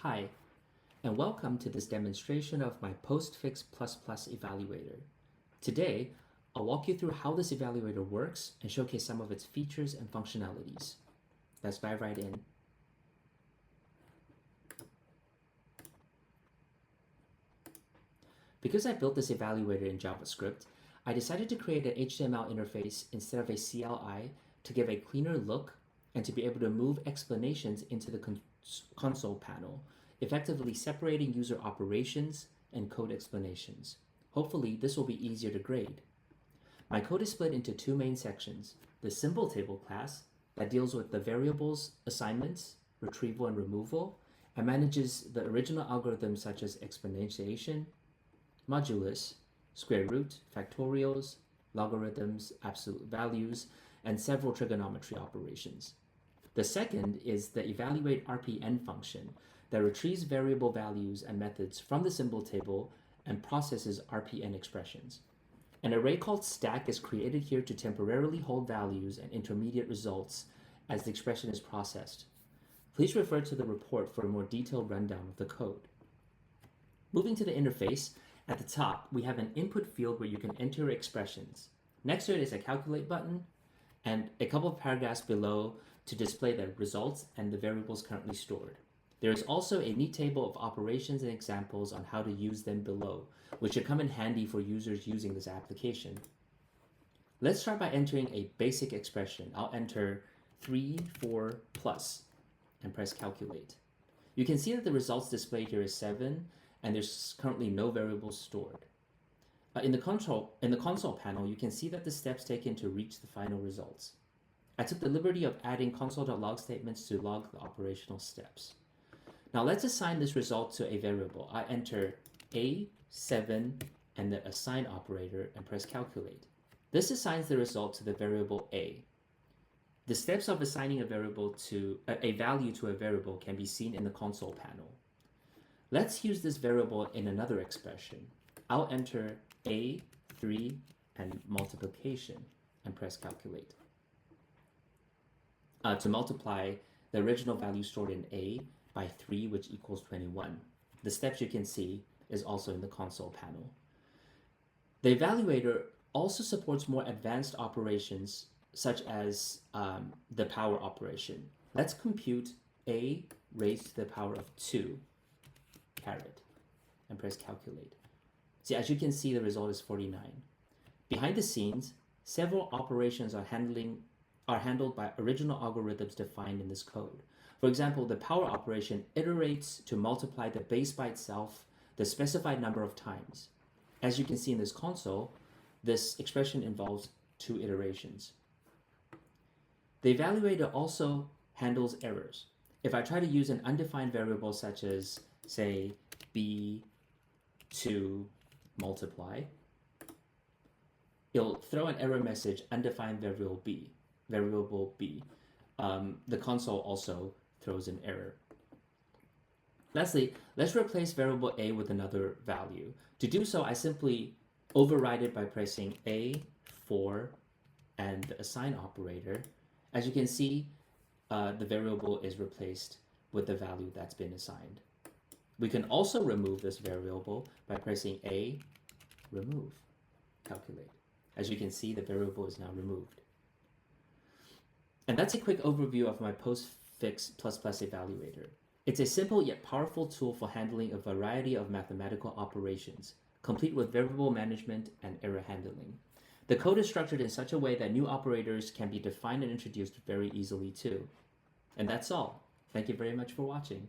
Hi, and welcome to this demonstration of my Postfix++ evaluator. Today, I'll walk you through how this evaluator works and showcase some of its features and functionalities. Let's dive right in. Because I built this evaluator in JavaScript, I decided to create an HTML interface instead of a CLI to give a cleaner look and to be able to move explanations into the console panel, effectively separating user operations and code explanations. Hopefully, this will be easier to grade. My code is split into two main sections: the symbol table class that deals with the variables, assignments, retrieval and removal, and manages the original algorithms such as exponentiation, modulus, square root, factorials, logarithms, absolute values, and several trigonometry operations. The second is the evaluate RPN function that retrieves variable values and methods from the symbol table and processes RPN expressions. An array called stack is created here to temporarily hold values and intermediate results as the expression is processed. Please refer to the report for a more detailed rundown of the code. Moving to the interface, at the top, we have an input field where you can enter expressions. Next to it is a calculate button and a couple of paragraphs below to display the results and the variables currently stored. There is also a neat table of operations and examples on how to use them below, which should come in handy for users using this application. Let's start by entering a basic expression. I'll enter 3, 4, plus and press calculate. You can see that the results displayed here is 7, and there's currently no variables stored. In the console panel, you can see that the steps taken to reach the final results. I took the liberty of adding console.log statements to log the operational steps. Now let's assign this result to a variable. I enter A7 and the assign operator and press calculate. This assigns the result to the variable A. The steps of assigning a value to a variable can be seen in the console panel. Let's use this variable in another expression. I'll enter A3 and multiplication and press calculate. To multiply the original value stored in A by 3, which equals 21. The steps you can see is also in the console panel. The evaluator also supports more advanced operations such as the power operation. Let's compute A raised to the power of 2 caret and press calculate. See, as you can see, the result is 49. Behind the scenes, several operations are handled by original algorithms defined in this code. For example, the power operation iterates to multiply the base by itself the specified number of times. As you can see in this console, this expression involves 2 iterations. The evaluator also handles errors. If I try to use an undefined variable such as, say, b to multiply, it'll throw an error message, undefined variable b. The console also throws an error. Lastly, let's replace variable a with another value. To do so, I simply override it by pressing A4 and the assign operator. As you can see, the variable is replaced with the value that's been assigned. We can also remove this variable by pressing A, remove, calculate. As you can see, the variable is now removed. And that's a quick overview of my Postfix++ evaluator. It's a simple yet powerful tool for handling a variety of mathematical operations, complete with variable management and error handling. The code is structured in such a way that new operators can be defined and introduced very easily too. And that's all. Thank you very much for watching.